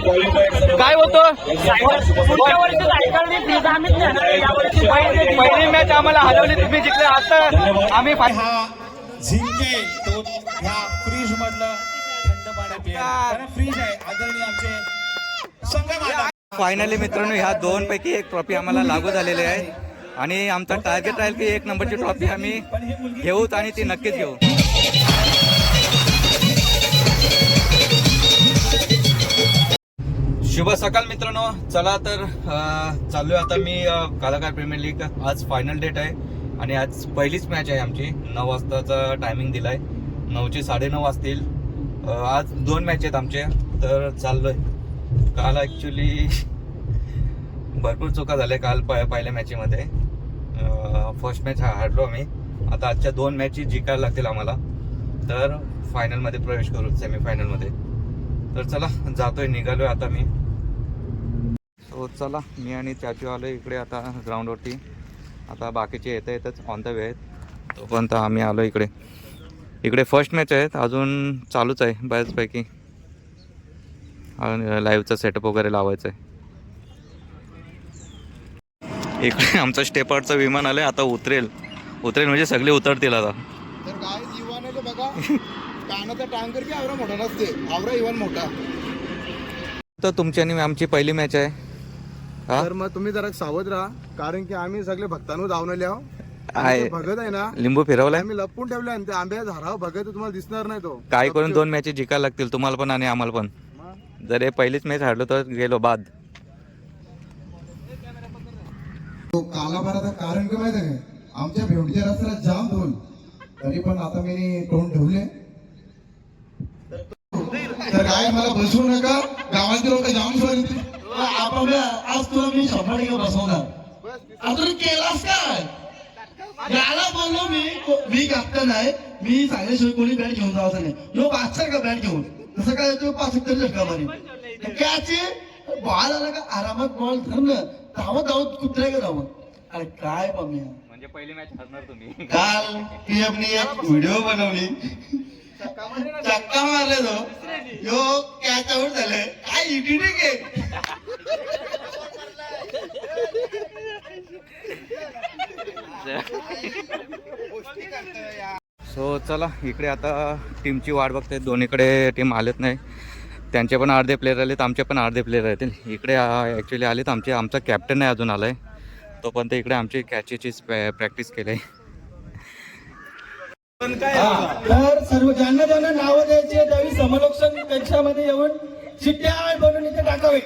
काय होतं पहिली मॅच आम्हाला हरवली, तुम्ही जिंकले. आता आम्ही हा जिंके तो ह्या फ्रीज मधलं थंड पाण्यात फ्रीज आहे आदरणीय आमचे संघ. फायनली मित्रांनो ह्या दोन पैकी एक ट्रॉफी आम्हाला लागू झालेली आहे आणि आमचा टार्गेट राहील की 1 नंबरची ट्रॉफी आम्ही घेऊच आणि ती नक्कीच घेऊ. शुभ सकाळ मित्रांनो. चला तर चाललोय आता मी कलाकार प्रीमियर लीग. आज फायनल डेट आहे आणि आज पहिलीच मॅच आहे आमची. 9 वाजताचा टायमिंग दिलाय. 9चे 9:30 वाजतील. आज 2 मॅच आहेत आमचे, तर चाललोय. काल ॲक्च्युली भरपूर चुका झाल्या काल पहिल्या मॅचमध्ये. फर्स्ट मॅच हारलो आम्ही. आता आजच्या 2 मॅची जिंकायला लागतील आम्हाला, तर फायनलमध्ये प्रवेश करू, सेमीफायनलमध्ये. तर चला जातोय, निघालोय आता मी. सो चला, मी आणि चाचू आलो इकडे आता ग्राउंडवरती. आता बाकीचे येतच ऑन द वे आहेत, तोपर्यंत आम्ही आलो इकडे. इकडे फर्स्ट मॅच आहेत, अजून चालूच आहे बऱ्याचपैकी. लाईव्हचा सेटअप वगैरे लावायचं आहे. इकडे आमचं स्टेपआउटचं विमान आलंय. आता उतरेल म्हणजे सगळे उतरतील आता. तर काय इव्हान आहे बघा, कानाचा टांगर की आवरा मोठा नसते, आवरा इव्हान मोठा. तर तुमची आणि आमची पहिली मॅच आहे. तर मग तुम्ही जरा सावध राहा, कारण की आम्ही सगळे भक्तांनो धावलेले आहो. आहे भगत आहे ना, लिंबू फिरवलाय आम्ही लपून ठेवले आणि ते आंब्या झाडावर भगत तुम्हाला दिसणार नाही. तो काय करून 2 मॅचेस जिंकायला लागतील तुम्हाला पण आणि आम्हाला पण. जर हे पहिलीच मॅच हारलो तर गेलो बाद. तो कालाभराचं कारण काय माहिती आहे, आमच्या भेवडीच्या रस्त्याला जाम धोल, तरी पण आता मी तोंड ठेवले. तर काय मला बसवू नका, गावातील लोक जाम सोडले. आपण आज तुला मी 100% बसवणार. अजून केलास काय? याला बोललो मी कॅप्टन आहे, मी सांगितल्याशिवाय कोणी बॅट घेऊन जायचं नाही. यो बादशाह का बॅट घेऊन तसं काय तो 75 झटका मारी त्याचे बॉल आला का आरामात बॉल थांबलं, धावत कुत्रे का धावत. अरे काय पाम्या, म्हणजे पहिली मॅच हरणार तुम्ही. काल पीएमनी एक व्हिडिओ बनवली, चक्का मारले तो यो कॅच आउट झाले. काय एडिटिंग आहे. सो चला, इकडे आता टीमची वाट बघते. दोन्हीकडे टीम आलेत नाही. त्यांचे पण अर्धे प्लेयर आलेत, आमचे पण अर्धे प्लेयर येतील. इकडे ॲक्च्युली आलेत आमचा कॅप्टन नाही अजून आलाय, तोपर्यंत इकडे आमची कॅचेची प्रॅक्टिस केली. तर सर्व ज्यांना नावं द्यायची त्यावेळी समलोक्षण कक्षामध्ये येऊन चिठ्ठ्या बनवून इथे टाकावे.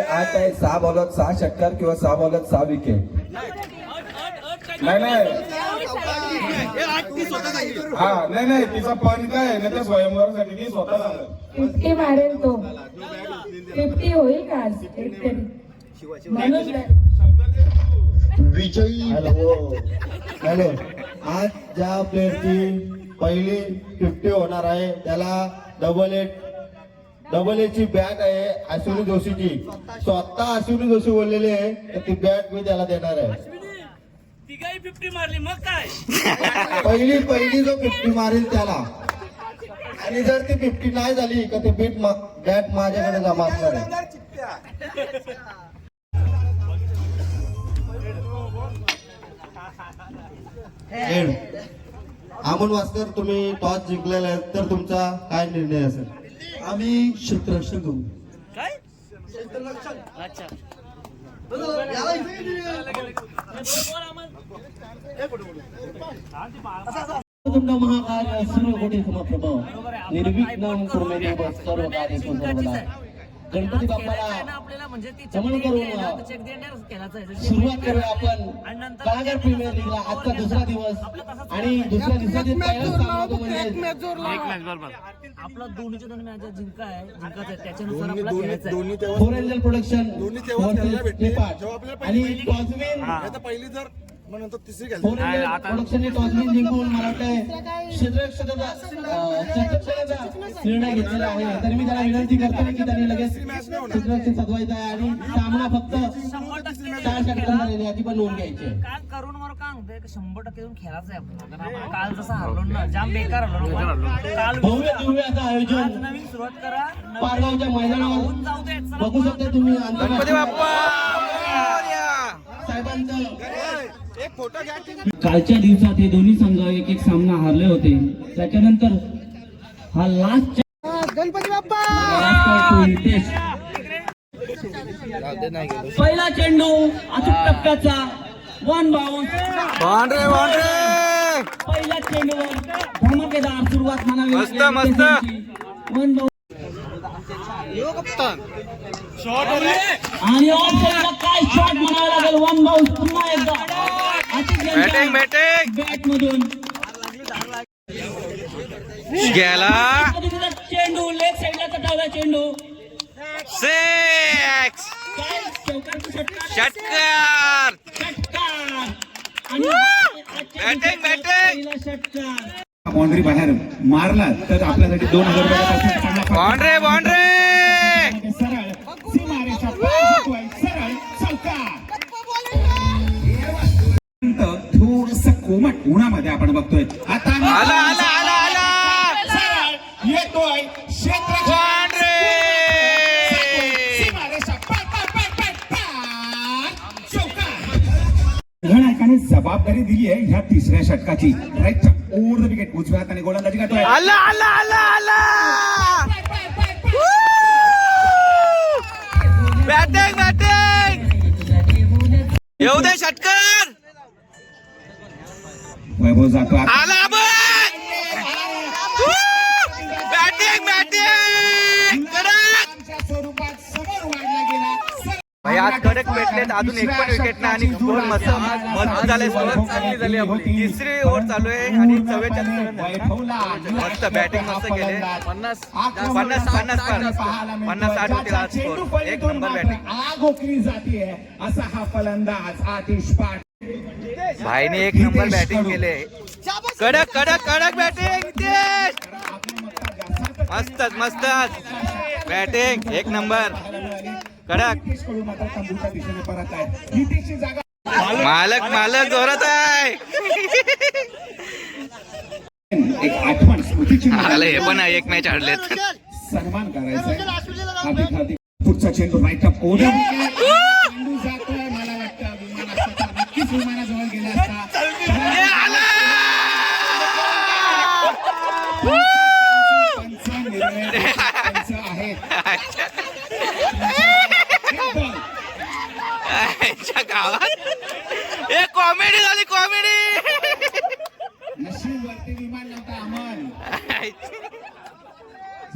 आज काय 6 बॉलात 6 षटकार किंवा 6 बॉलात 6 विकेट. नाही हा नाही तिचा पण काय आहे ना, त्या स्वयंवरासाठी ती स्वतः झालं 50 मारेल तो. 50 होईल का आज एकतरी. विजयी हॅलो. आज ज्या प्लेअरची पहिली 50 होणार आहे त्याला डबल एची बॅट आहे अश्विनी जोशीची. स्वतः अश्विनी जोशी बोललेली आहे तर ती बॅट मी त्याला देणार आहे. तिघाही 50 मारली मग काय. पहिली जो 50 मारेल त्याला, आणि जर ती 50 नाही झाली का ती बॅट माझ्याकडे जमा असणार आहे. अमोल वास्कर, तुम्ही टॉस जिंकलेला आहे तर तुमचा काय निर्णय असेल? आम्ही क्षेत्ररक्षण करू. काय अच्छा महाकार्य सर्व कोटी समप्रभाव निर्विघ्नं कुर्मे सर्व कार्य सर्वदा. गणपती बाप्पाला आपल्याला म्हणजे नमन करून सुरुवात करूया आपण कलाकार प्रीमियर लीगला. आजचा दुसरा दिवस आणि दुसऱ्या दिवसाची आपला दोन्हीच्या दोन मॅच जिंकायचं त्याच्यानुसार आपला खेळायचं. फोर एंजल प्रोडक्शन आणि पहिली जर प्रोडक्शनने टॉसने जिंकून मला वाटतंय क्षेत्ररक्षणाचा निर्णय घेतलेला आहे. तर मी त्याला विनंती करतो की त्यांनी लगेच क्षेत्ररक्षण सजवायचं आहे आणि सामना फक्त 4 षटकांमध्ये याची पण नोंद घ्यायची आहे. काय करून मला काय म्हणतोय 100% येऊन खेळायचं आहे आपण. कारण आपण काल जसं हरलो ना, जाम बेकार हरलो काल. भव्य दिव्य आता आज आयोजन नवीन सुरुवात करा. पारगावच्या मैदानावर होऊन जाऊ दे. चला. बघू शकता तुम्ही गणपती बाप्पा साहेबांचं कालच्या दिवसात हे दोन्ही संघ एक एक सामना हारले होते. त्याच्यानंतर हा लास्ट गणपती बाप्पा पहिला चेंडू अचूक टप्प्याचा 1 बाउंस. बाउंड्री पहिल्या चेंडूवर धमाकेदार सुरुवात म्हणावी मस्त, लागेल मस्त. विकेटची. 1 बाउंस आणि ऑफ साईडला काय शॉट म्हणावा लागेल. 1 बाउंस पुन्हा एकदा बॅटिंग बॅट मधून गेला चेंडू लेग साईडला डाव्या चेंडू 6 काय चौकारचा षटकार षटकार आणि बॅटिंग पहिला षटकार. बाउंड्री बाहेर मारला तर आपल्यासाठी 2000 रुपयाचा चांगला बाउंड्री सरळ सीमारेषा पार होतोय. सरळ चौकार. थोडस कोमट उन्हामध्ये आपण बघतोय आता आला आला आला आला सरळ येतोय क्षेत्र बाउंड्री सीमारेषा पार पार पार पार पार चौकार. निर्णायकाने जबाबदारी दिली आहे ह्या तिसऱ्या षटकाची. राईट ओव्हर द विकेट उजव्या हाताने गोलंदाजी करतोय. आला आला आला आला बॅटिंग येऊ दे षटकार वैभव जातो आला बघ बॅटिंग स्वरूपात समोर वाढला गेला. भाई आज कडक भेटलेत अजून एक पण विकेट नाही आणि 2 मस्त झाले. सुरुवात चांगली झाली आपली. तिसरी ओव्हर चालू आहे आणि 44 मस्त बॅटिंग मस्त केले. 50-60 होतील आज स्कोर. एक नंबर बॅटिंग आग ओकली जाते असा हा फलंदाज आतिश पाट. भाईने एक नंबर बॅटिंग केले. कडक कडक कडक बॅटिंग मस्तच मस्तच बॅटिंग एक नंबर कडक. मालक मालक जोरात आहे. एक आठवण स्मृतीची आलं हे पण एक मॅच हरलेत. सन्मान करायचा आहे. हार्दिक हार्दिक पुढचा चेंडू राईट अप ओव्हर चेंडू जातोय. मला वाटतं विमान असता तर नक्कीच विमानाजवळ गेला असता. गावात एक कॉमेडी झाली कॉमेडी. नशीब वरती विमान नव्हता अमन.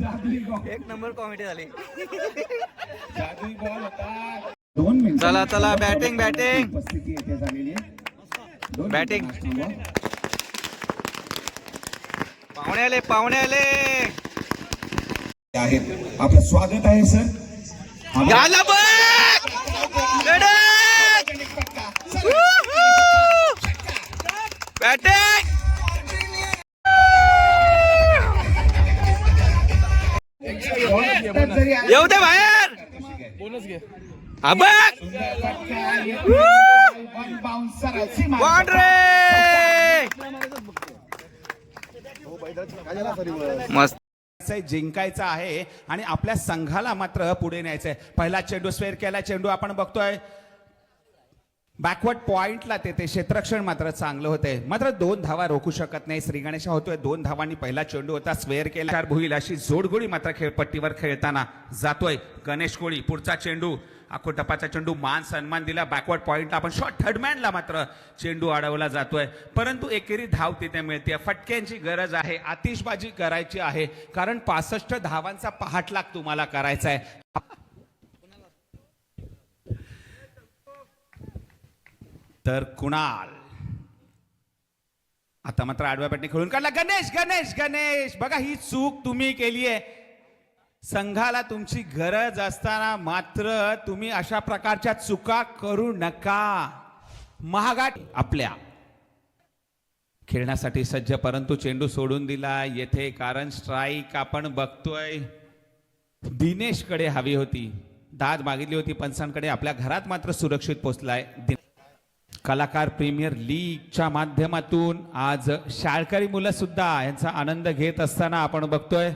जादुई बॉल. एक नंबर कॉमेडी झाली. जादुई बॉल होता. 2 मिनिट चला चला बॅटिंग बॅटिंग उपस्थिती येथे झालेली आहे. बॅटिंग पाहुणे आले पाहुणे आले. आहेत आपलं स्वागत आहे सर. झालं बघ बॅटिंग येऊ दे बाहेर. मस्त जिंकायचं आहे आणि आपल्या संघाला मात्र पुढे न्यायचंय. पहिला चेंडू स्क्वेअर केला चेंडू आपण बघतोय बॅकवर्ड पॉइंटला ते क्षेत्ररक्षण मात्र चांगलं होतंय. मात्र 2 धावा रोखू शकत नाही. श्री गणेश होतोय 2 धावांनी. पहिला चेंडू होता स्क्वेअर केला. 4 होईल अशी जोडगोळी मात्र खेळपट्टीवर खेळताना जातोय गणेश कोळी. पुढचा चेंडू आखो टपाचा चेंडू मान सन्मान दिला बॅकवर्ड पॉइंटला. आपण शॉर्ट थर्डमॅनला मात्र चेंडू अडवला जातोय. परंतु एकेरी धाव तिथे मिळते. फटक्यांची गरज आहे. आतिषबाजी करायची आहे कारण 65 धावांचा पहाटलाग तुम्हाला करायचा आहे. तर कुणाल आता मात्र आडव्या पट्टी खेळून काढला. गणेश गणेश गणेश बघा ही चूक तुम्ही केली आहे. संघाला तुमची गरज असताना मात्र तुम्ही अशा प्रकारच्या चुका करू नका. महागाट आपल्या खेळण्यासाठी सज्ज, परंतु चेंडू सोडून दिला येथे, कारण स्ट्राईक आपण बघतोय दिनेशकडे हवी होती, दाद मागितली होती पंचांकडे, आपल्या घरात मात्र सुरक्षित पोहोचलाय. कलाकार प्रीमियर लीगच्या माध्यमातून आज शाळकरी मुलं सुद्धा यांचा आनंद घेत असताना आपण बघतोय.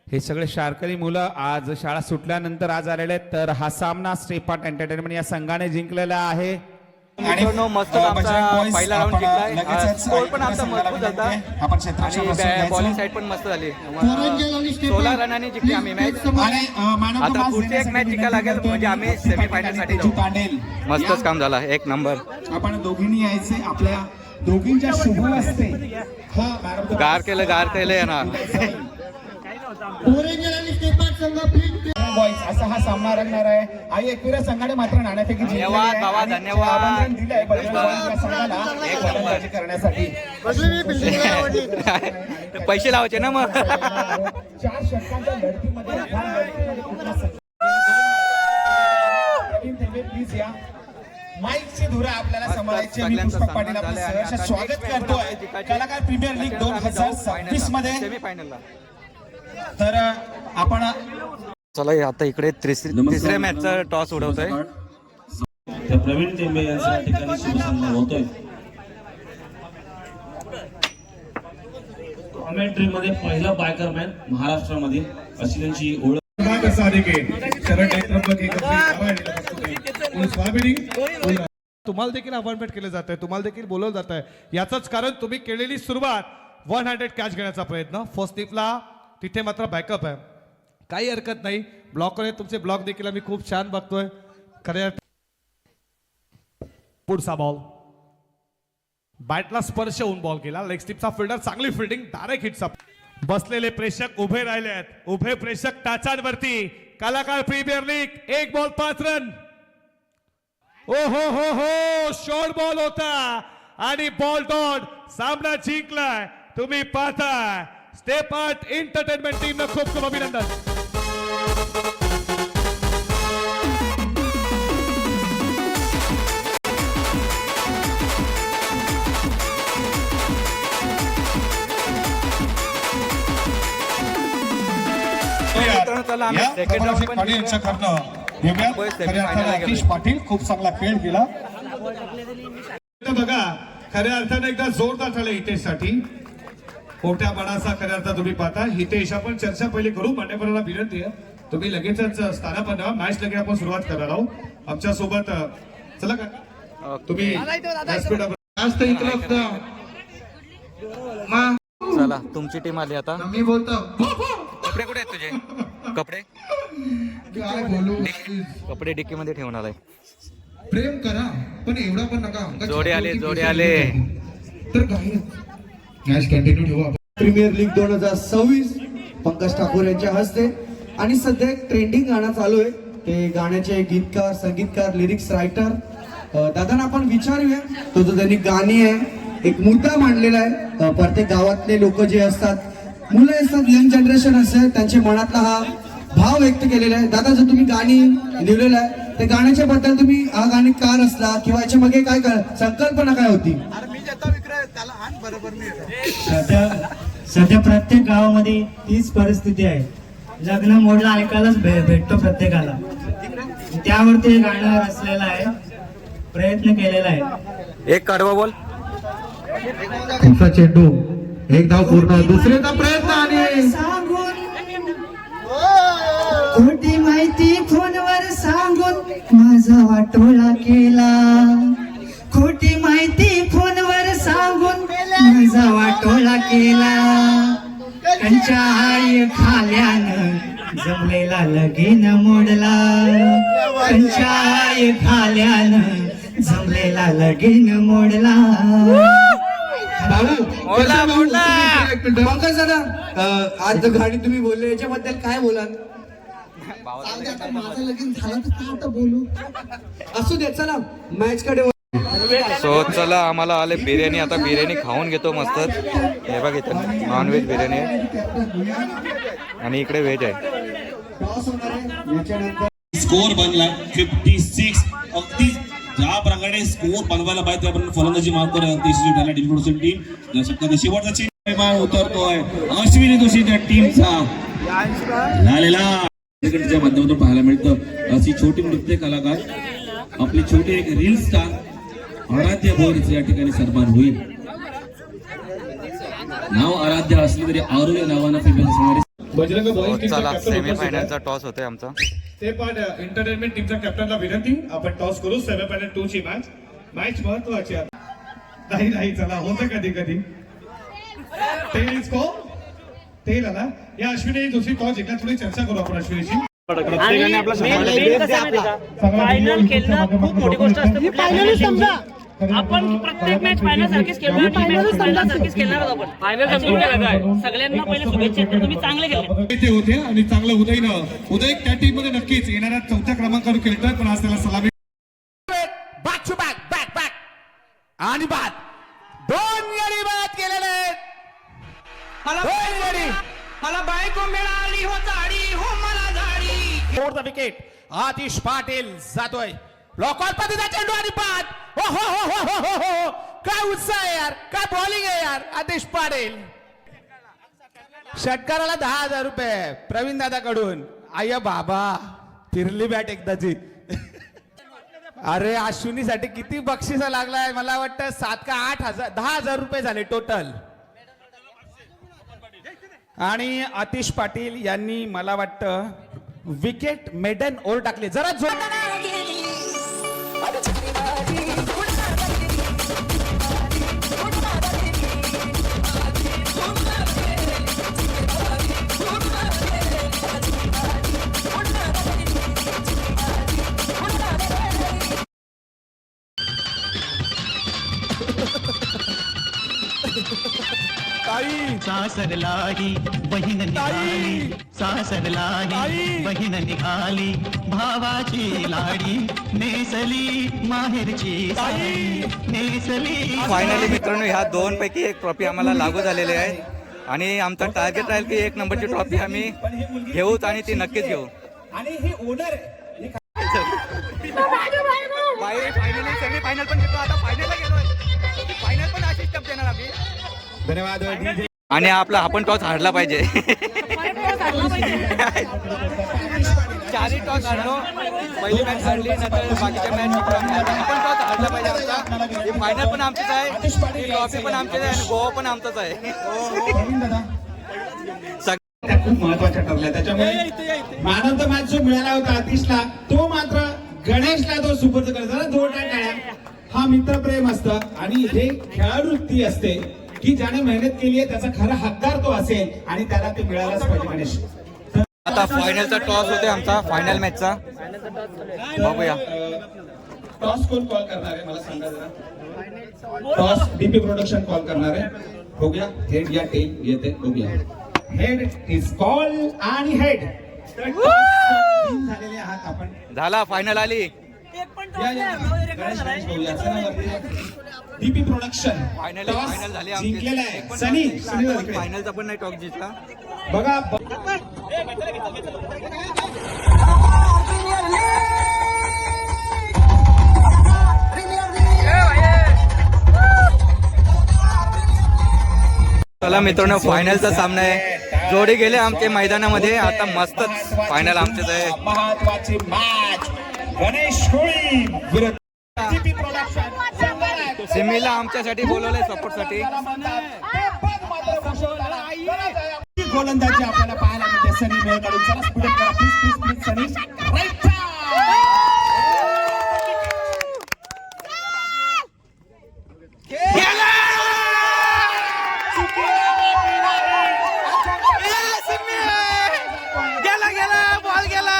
हे सगळे शाळकरी मुलं आज शाळा सुटल्यानंतर आज आलेले आहेत. तर हा सामना स्टेपार्ट एंटरटेनमेंट या संघाने जिंकलेला आहे. मित्रांनो, मस्त आमचा पहिला राऊंड जिंकलाय. स्कोर पण आमचा मजबूत होता आणि बॉलिंग साईड पण मस्त झाली. 16 रनांनी जिंकली आम्ही मॅच. आता पुढची एक मॅच जिंकायला लागेल म्हणजे आम्ही सेमीफायनल साठी जाऊ. मस्तच काम झाला, एक नंबर. आपण दोघींनी यायचे, आपल्या दोघींच्या शुभ असते. गार केलं येणार. बॉईज असा हा सामना रंगणार आहे. आई एकविरा संघाने मात्र नाणेफेकी धन्यवाद बाबा, धन्यवाद. दिलंय करण्यासाठी. पैसे लावायचे ना मग. 4 षटकांच्या लढतीमध्ये प्लीज या. माईकची धुरा आपल्याला सांभाळायची. मी पुष्पक पाटील आपलं सहर्ष स्वागत करतोय कलाकार प्रीमियर लीग 2026 मध्ये सेमीफायनलला. तर आपण चला आता इकडे तिसऱ्या मॅचचा टॉस उडवतोय. प्रवीण टेंबे यांचा ठिकाणी शुभसंवाद होतोय. कॉमेंट्री मध्ये पहिला बायकरमॅन महाराष्ट्रामध्ये अशी त्यांची ओळख. तुम्हाला देखील अपॉइंटमेंट केले जात आहे, तुम्हाला देखील बोलवलं जात आहे. याचंच कारण तुम्ही केलेली सुरुवात 100 कॅच घेण्याचा प्रयत्न. फर्स्ट स्लिपला तिथे मात्र बॅकअप आहे, काही हरकत नाही. ब्लॉकर तुमचे ब्लॉक देखील आम्ही खूप छान बघतोय. खऱ्या पुढचा बॉल बॅटला स्पर्श होऊन बॉल केला. लेग स्टिपचा फिल्डर, चांगली फिल्डिंग, डायरेक्ट हिटचा. बसलेले प्रेक्षक उभे राहिले आहेत, उभे प्रेक्षक टाचांवरती. कलाकार प्रीमियर लीग 1 बॉल 5 रन. ओ हो शॉर्ट बॉल होता आणि बॉल डॉट सामना जिंकलाय. तुम्ही पाहताय स्टेपार्ट एंटरटेनमेंट टीम खूप खूप अभिनंदन. पाटील खूप चांगला खेळ केला. बघा, खऱ्या अर्थाने एकदा जोरदार झालं हितेशसाठी. मोठ्या मनाचा खऱ्या अर्थात तुम्ही पाहता. हितेश आपण चर्चा पहिले करू. मान्यवरांना विनंती आहे तुम्ही लगेचच स्थानापन्न व्हा. मॅच लगेच आपण सुरुवात करणार आहोत. आमच्या सोबत चला का तुम्ही चला तुमची टीम आली आता. मी बोलतो कपडे कुठे आहेत तुझे? कपडे काय बोलू. कपडे डिक्की मध्ये ठेवून आलाय. प्रेम करा पण एवढा पण नका. जोडे आले. तर काय मॅच कंटिन्यू ठेवू आपण. प्रीमियर लीग 2026 पंकज ठाकूर यांच्या हस्ते. आणि सध्या एक ट्रेंडिंग गाणं चालू आहे. ते गाण्याचे गीतकार, संगीतकार, लिरिक्स रायटर दादांना आपण विचारूया. तो जो त्यांनी गाणी आहे एक मुद्दा मांडलेला आहे. प्रत्येक गावातले लोक जे असतात, मुलं असतात, यंग जनरेशन असतात, त्यांच्या मनातला हा भाव व्यक्त केलेला आहे. दादा जर तुम्ही गाणी लिहिलेलं आहे त्या गाण्याच्या बद्दल तुम्ही हा गाणी का रचला किंवा याच्या मागे काय संकल्पना काय होती? सध्या प्रत्येक गावामध्ये तीच परिस्थिती आहे. लग्न मोडला ऐकायलाच भेटतो प्रत्येकाला. त्यावरती गाणं रचलेलं आहे, प्रयत्न केलेला आहे. एक कडवा बॉल, पुढचा चेंडू, एक धाव पूर्ण, दुसऱ्याचा प्रयत्न आणि खोटी माहिती फोनवर सांगून माझा वाटोळा केला. खोटी माहिती फोनवर सांगून माझा वाटोळा केला. कंच्या आई खाल्यानं जमलेला लगीन मोडला. कंच्या आई खाल्यानं जमलेला लगीन मोडला. पंकज दादा, आज गाणी तुम्ही बोलले याच्याबद्दल काय बोलाल? माझं लगीन झालं तर काय आता बोलू. असू दे, चला मॅच कडे. सो चला आम्हाला आले बिर्याणी. आता बिर्याणी खाऊन घेतो मस्त. हे बघ इथं नॉनव्हेज बिर्याणी आहे आणि इकडे व्हेज आहे. टॉस होणार आहे याच्यानंतर. स्कोर बनला 56. अगदी ज्या प्रकारे स्कोर बनवायला पाहिजे त्याप्रमाणे फलंदाजी मारतोय डिलीट प्रोडक्शन टीम. या षटकाचा शेवटचा चेंडू उतरतोय अश्विनी जोशी त्या टीमचा झालेला क्रिकेटच्या माध्यमातून पाहायला मिळतं. अशी छोटी नृत्य कलाकार आपली छोटी एक रील स्टार आराध्य भोईरचं या ठिकाणी सन्मान होईल. नाव आराध्य असले तरी आरोग्य नावानं फेमस असणारे बजरंग चला सेमीफायनलचा टॉस होतोय आमचा. ते पण एंटरटेनमेंट टीमच्या कॅप्टनला विनंती आपण टॉस करू. सेमीफायनल 2 ची मॅच महत्वाची आहे. नाही चला होतं कधी कधी तेल आला. या अश्विनी जोशी टॉस जिंकला. थोडी चर्चा करू आपण अश्विनीची. फायनल खेळणं खूप मोठी गोष्ट असते. आपण प्रत्येक मॅच फायनल सारखीच खेळणार. सारखीच खेळणार आपण. फायनल समजून गेला काय. सगळ्यांना पहिले शुभेच्छा. तुम्ही चांगले खेळले. ते होते आणि चांगलं उदय त्या टीम मध्ये नक्कीच येणाऱ्या 4थ्या क्रमांकावर खेळतोय. पण आज त्याला सलामी. Back to back back back आणि बाद 2 गडी बाद केलेले. मला बायको मिळाली हो जाडी हो मला जाडी. Four the wicket. Atish Patil जातोय ब्लॉकॉल पद्धतीचा चेंडू आणि बाद. हो हो हो हो हो हो हो काय उत्साह आहे यार. काय बॉलिंग आहे यार. आतिश पाटील षटकाराला 10,000 रुपये प्रवीण दादाकडून. आय बाबा फिरली बॅट एकदाची. अरे अश्विनीसाठी किती बक्षिसा लागलाय. मला वाटतं 7 का 8,000 10,000 रुपये झाले टोटल. आणि आतिश पाटील यांनी मला वाटतं विकेट मेडन ओव्हर टाकले. जरा सासरलाही बहीण निघाली. सासरलाही बहीण निघाली. भावाची लाडी नेसली माहेरची साडी नेसली. फायनली मित्रांनो ह्या 2 पैकी एक ट्रॉफी आम्हाला लागू झालेली आहे. आणि आमचा टार्गेट राहील की 1 नंबरची ट्रॉफी आम्ही घेऊच आणि ती नक्कीच घेऊ. आणि हे ओनर फायनली सेमीफायनल पण घेतो. आता फायनलला गेलोय. फायनल पण अशीच टप देणार आम्ही. धन्यवाद. आणि आपण टॉस हारला पाहिजे. 4 टॉस हारलो. पहिली मॅच हारली नंतर बाकीच्या मॅच आपण टॉस हारला पाहिजे. आमचा फायनल पण आमचीच आहे. ट्रॉफी पण आमचीच आहे आणि गोवा पण आमचाच आहे. खूप महत्वाच्या ठरल्या. त्याच्यामुळे मॅन ऑफ द मॅच जो मिळाला होता आतिशला तो मात्र गणेशला तो सुपूर्द करायचा. 2 टाळ्या. हा मित्रप्रेम असतं आणि हे खेळाडूवृत्ती असते की ज्याने मेहनत केली आहे त्याचा खरा हक्कदार तो असेल आणि त्याला ते मिळालंच पाहिजे. गणेश आता फायनलचा टॉस होते आमचा फायनल मॅचचा. बघूया टॉस कोण कॉल करणार आहे मला सांगा जरा. टॉस डीपी प्रोडक्शन कॉल करणार आहे. बघूया हेड या टेल येते. बघूया हेड इज कॉल आणि हेड झालेले आहात आपण. झाला फायनल आली. डीपी प्रोडक्शन फायनल झाली जिंकलेला आहे. सनी फायनलचा पण नाही टॉस जिंकला. बघा चला मित्रांनो फायनलचा सामना आहे. जोडी गेले आमचे मैदानामध्ये. आता मस्तच फायनल आमचेच आहे. महत्वाची मॅच गणेश होळी विरुद्ध डीपी प्रोडक्शन. सिमीला आमच्यासाठी बोलवलंय सपोर्टसाठी. गोलंदाजी आपल्याला पाहायला मिळते. सनी मेळकडून. चला स्पीड करा please please please. Sunny right गेला बॉल गेला.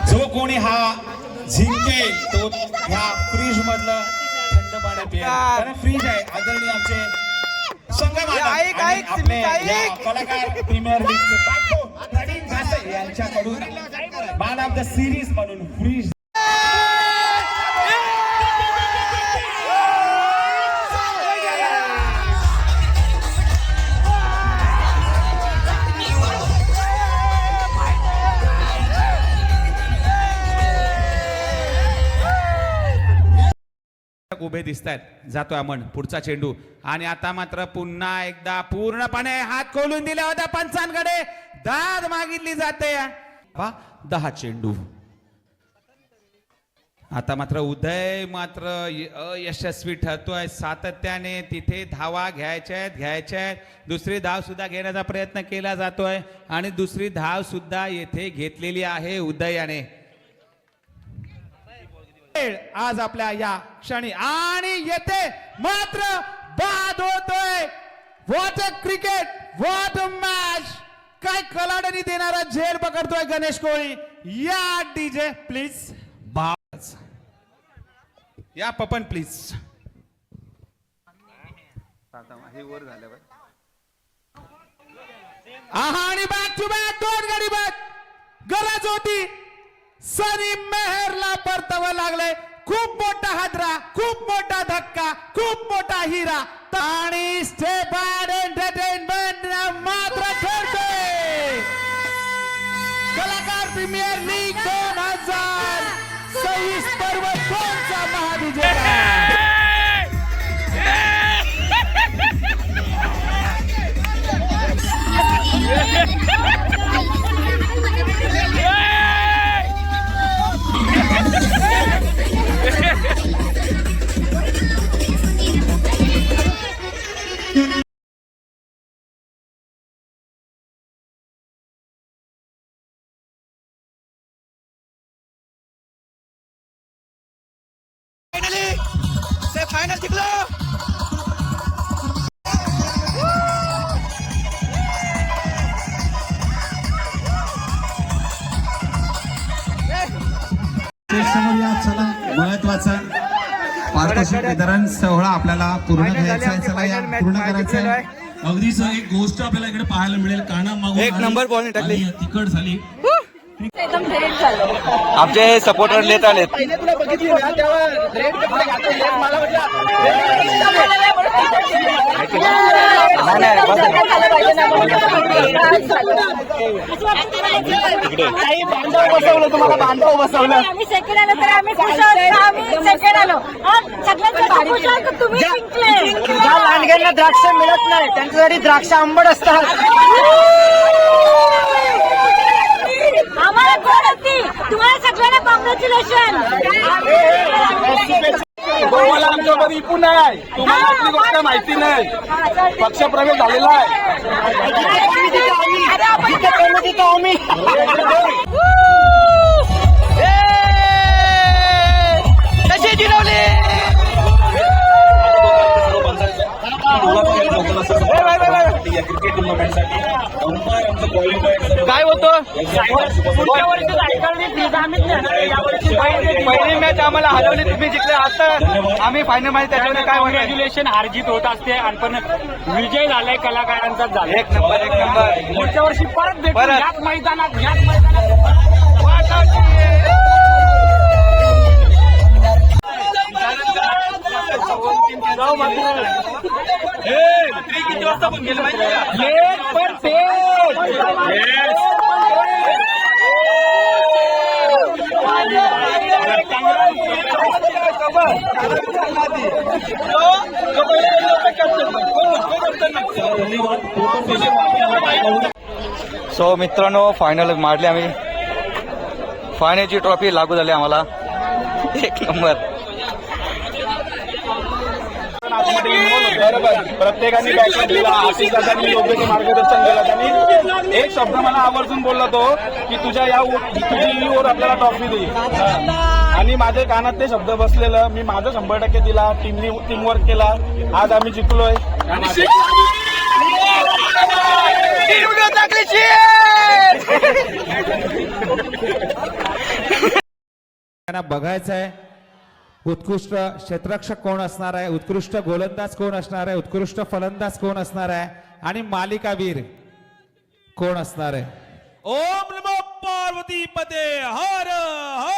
जो कोणी हा जिंकेल तो ह्या फ्रीज मधलं थंड पाणी पिईल. कारण फ्रीज आहे आदरणीय आमचे संघ कलाकार प्रीमियर लीग यांच्याकडून मॅन ऑफ द सिरीज म्हणून फ्रीज. उभे दिसत आहेत. जातोय अमन, पुढचा चेंडू आणि आता मात्र पुन्हा एकदा पूर्णपणे हात खोलून दिला होता पंचांकडे, दाद मागितली जाते. 10 चेंडू. आता मात्र उदय मात्र यशस्वी ठरतोय सातत्याने. तिथे धावा घ्यायच्यात. दुसरी धाव सुद्धा घेण्याचा प्रयत्न केला जातोय आणि दुसरी धाव सुद्धा येथे घेतलेली आहे उदयाने. आज आपल्या या क्षणी आणि येथे मात्र बाद होतोय. What a cricket, what a match. काय कलाडणी देणारा झेल पकडतोय गणेश कोळी. या डीजे प्लीज. या पपन प्लीज. आणि बॅक टू बॅक 2 गडी बाद. गरज होती. सनी मेहरला परतावं लागलंय. खूप मोठा हादरा, खूप मोठा धक्का, खूप मोठा हिरा. आणि स्टेप ॲड एंटरटेनमेंट मात्र ठरते. कलाकार प्रीमियर लीग 2026 पर्व 2चा महाविजय. फायनल जिंकलो. चला महत्वाचा पारितोषिक वितरण सोहळा आपल्याला पूर्ण करायचा आहे. चला या पूर्ण करायचं आहे. अगदीच एक गोष्ट आपल्याला इकडे पाहायला मिळेल. काना मागून 1 नंबर बॉल टाकली. तिकड झाली. एकदम ग्रेट झालं. आमचे सपोर्टर लेत आलेत. तुला बघितली ना तेव्हा रेड कपडे घातले मला बसवलं. तुम्हाला बांधव बसवलं. आम्ही सेकंड आलो तर आम्ही खुश आहोत. आम्ही सेकंड आलो. सगळ्यांचं खुश आहोत तर तुम्ही जिंकले. ज्या लांडग्यांना द्राक्ष मिळत नाही त्यांच्यासाठी द्राक्ष आंबट असतात. आम्हाला कोण असती. तुम्हाला सगळ्यांना कॉंग्रॅच्युलेशन. मला आमच्यामध्ये पुन्हा आहे. तुम्हाला आपली गोष्ट माहिती नाही. पक्षप्रवेश झालेला आहे. कशी जिरवली. क्रिकेट टुर्नामेंटसाठी काय होतं पहिली मॅच आम्हाला हरवली, तुम्ही जिंकले. आता आम्ही फायनल मध्ये त्याच्यामध्ये काय कॉंग्रॅच्युलेशन. हार जीत होत असते आणि पण विजय झालाय कलाकारांचा झाला. 1 नंबर. पुढच्या वर्षी परत भेटू परत. याच मैदानात. किती वाजता पण गेलं माहिती सो मित्रांनो, फायनल मारली आम्ही. फायनलची ट्रॉफी लागू झाली आम्हाला. 1 नंबर. प्रत्येकाने बॅटमॅन दिला. आशिष दादांनी योग्य ते मार्गदर्शन केलं. त्यांनी एक शब्द मला आवर्जून बोलला तो की तुझी ही ओव्हर आपल्याला ट्रॉफी देईल. आणि माझ्या कानात ते शब्द बसलेलं. मी माझं 100% दिला. टीमवर्क केला. आज आम्ही जिंकलोय. बघायचं आहे उत्कृष्ट क्षेत्ररक्षक कोण असणार आहे, उत्कृष्ट गोलंदाज कोण असणार आहे, उत्कृष्ट फलंदाज कोण असणार आहे आणि मालिकावीर कोण असणार आहे. ओम नमो पार्वती पते हर हर